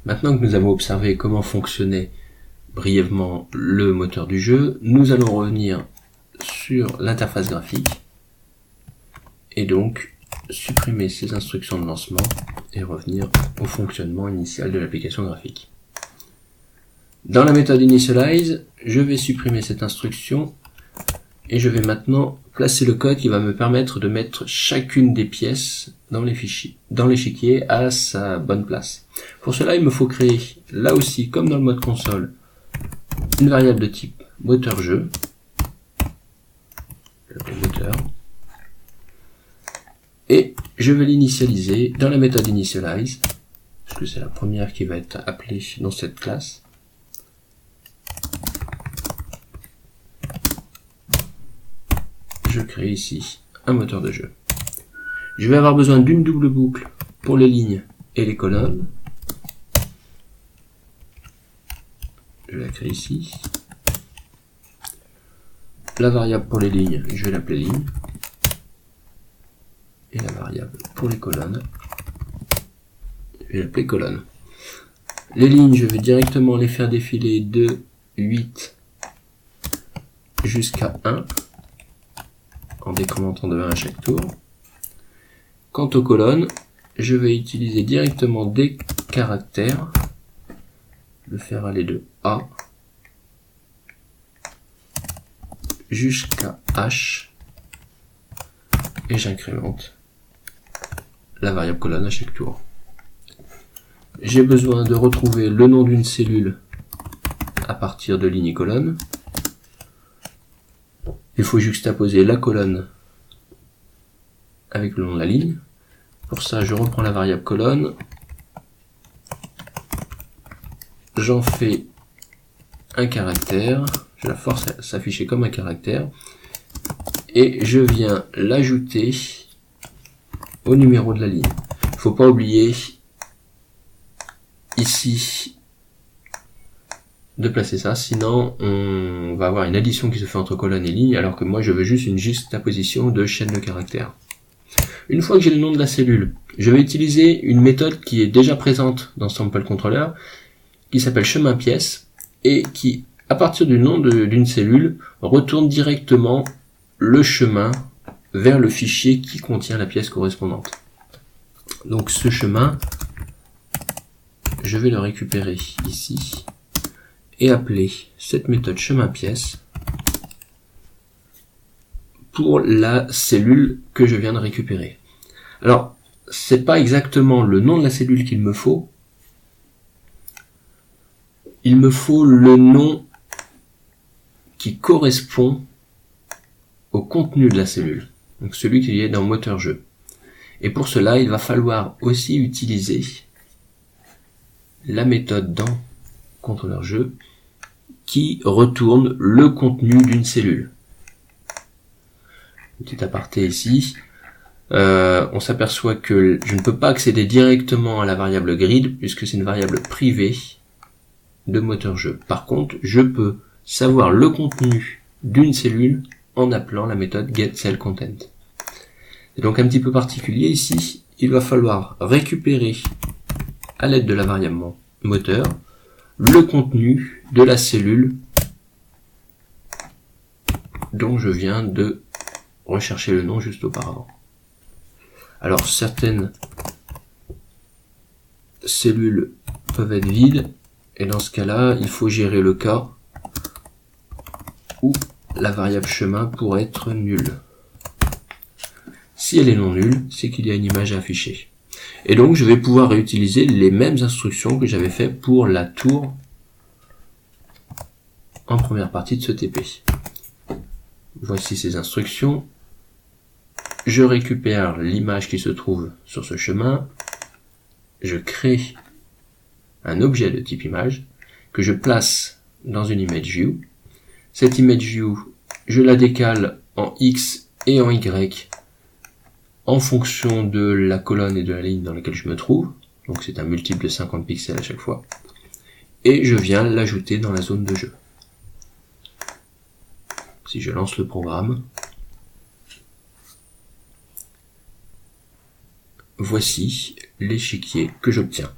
Maintenant que nous avons observé comment fonctionnait brièvement le moteur du jeu, nous allons revenir sur l'interface graphique et donc supprimer ces instructions de lancement et revenir au fonctionnement initial de l'application graphique. Dans la méthode initialize, je vais supprimer cette instruction et je vais maintenant placer le code qui va me permettre de mettre chacune des pièces dans les fichiers, dans l'échiquier à sa bonne place. Pour cela, il me faut créer, là aussi, comme dans le mode console, une variable de type moteur jeu, je l'appelle moteur, et je vais l'initialiser dans la méthode initialize, parce que c'est la première qui va être appelée dans cette classe. Je crée ici un moteur de jeu. Je vais avoir besoin d'une double boucle pour les lignes et les colonnes. Je la crée ici. La variable pour les lignes, je vais l'appeler ligne. Et la variable pour les colonnes, je vais l'appeler colonne. Les lignes, je vais directement les faire défiler de 8 jusqu'à 1. En décrémentant de 1 à chaque tour. Quant aux colonnes, je vais utiliser directement des caractères, le faire aller de A jusqu'à H, et j'incrémente la variable colonne à chaque tour. J'ai besoin de retrouver le nom d'une cellule à partir de ligne et colonne. Il faut juxtaposer la colonne avec le nom de la ligne. Pour ça, je reprends la variable colonne. J'en fais un caractère. Je la force à s'afficher comme un caractère. Et je viens l'ajouter au numéro de la ligne. Il ne faut pas oublier ici de placer ça, sinon on va avoir une addition qui se fait entre colonne et ligne, alors que moi je veux juste une juxtaposition de chaîne de caractères. Une fois que j'ai le nom de la cellule, je vais utiliser une méthode qui est déjà présente dans Sample Controller, qui s'appelle chemin pièce, et qui, à partir du nom d'une cellule, retourne directement le chemin vers le fichier qui contient la pièce correspondante. Donc ce chemin, je vais le récupérer ici, et appeler cette méthode chemin pièce pour la cellule que je viens de récupérer. Alors, c'est pas exactement le nom de la cellule qu'il me faut. Il me faut le nom qui correspond au contenu de la cellule. Donc celui qui est dans moteur jeu. Et pour cela, il va falloir aussi utiliser la méthode dans contrôleur jeu qui retourne le contenu d'une cellule. Petit aparté ici, on s'aperçoit que je ne peux pas accéder directement à la variable grid puisque c'est une variable privée de moteur jeu. Par contre, je peux savoir le contenu d'une cellule en appelant la méthode getCellContent. C'est donc un petit peu particulier ici. Il va falloir récupérer à l'aide de la variable moteur le contenu de la cellule dont je viens de rechercher le nom juste auparavant. Alors certaines cellules peuvent être vides et dans ce cas-là, il faut gérer le cas où la variable chemin pourrait être nulle. Si elle est non nulle, c'est qu'il y a une image à afficher. Et donc je vais pouvoir réutiliser les mêmes instructions que j'avais fait pour la tour en première partie de ce TP. Voici ces instructions. Je récupère l'image qui se trouve sur ce chemin. Je crée un objet de type image que je place dans une ImageView. Cette ImageView, je la décale en X et en Y en fonction de la colonne et de la ligne dans laquelle je me trouve. Donc c'est un multiple de 50 pixels à chaque fois. Et je viens l'ajouter dans la zone de jeu. Si je lance le programme, voici l'échiquier que j'obtiens.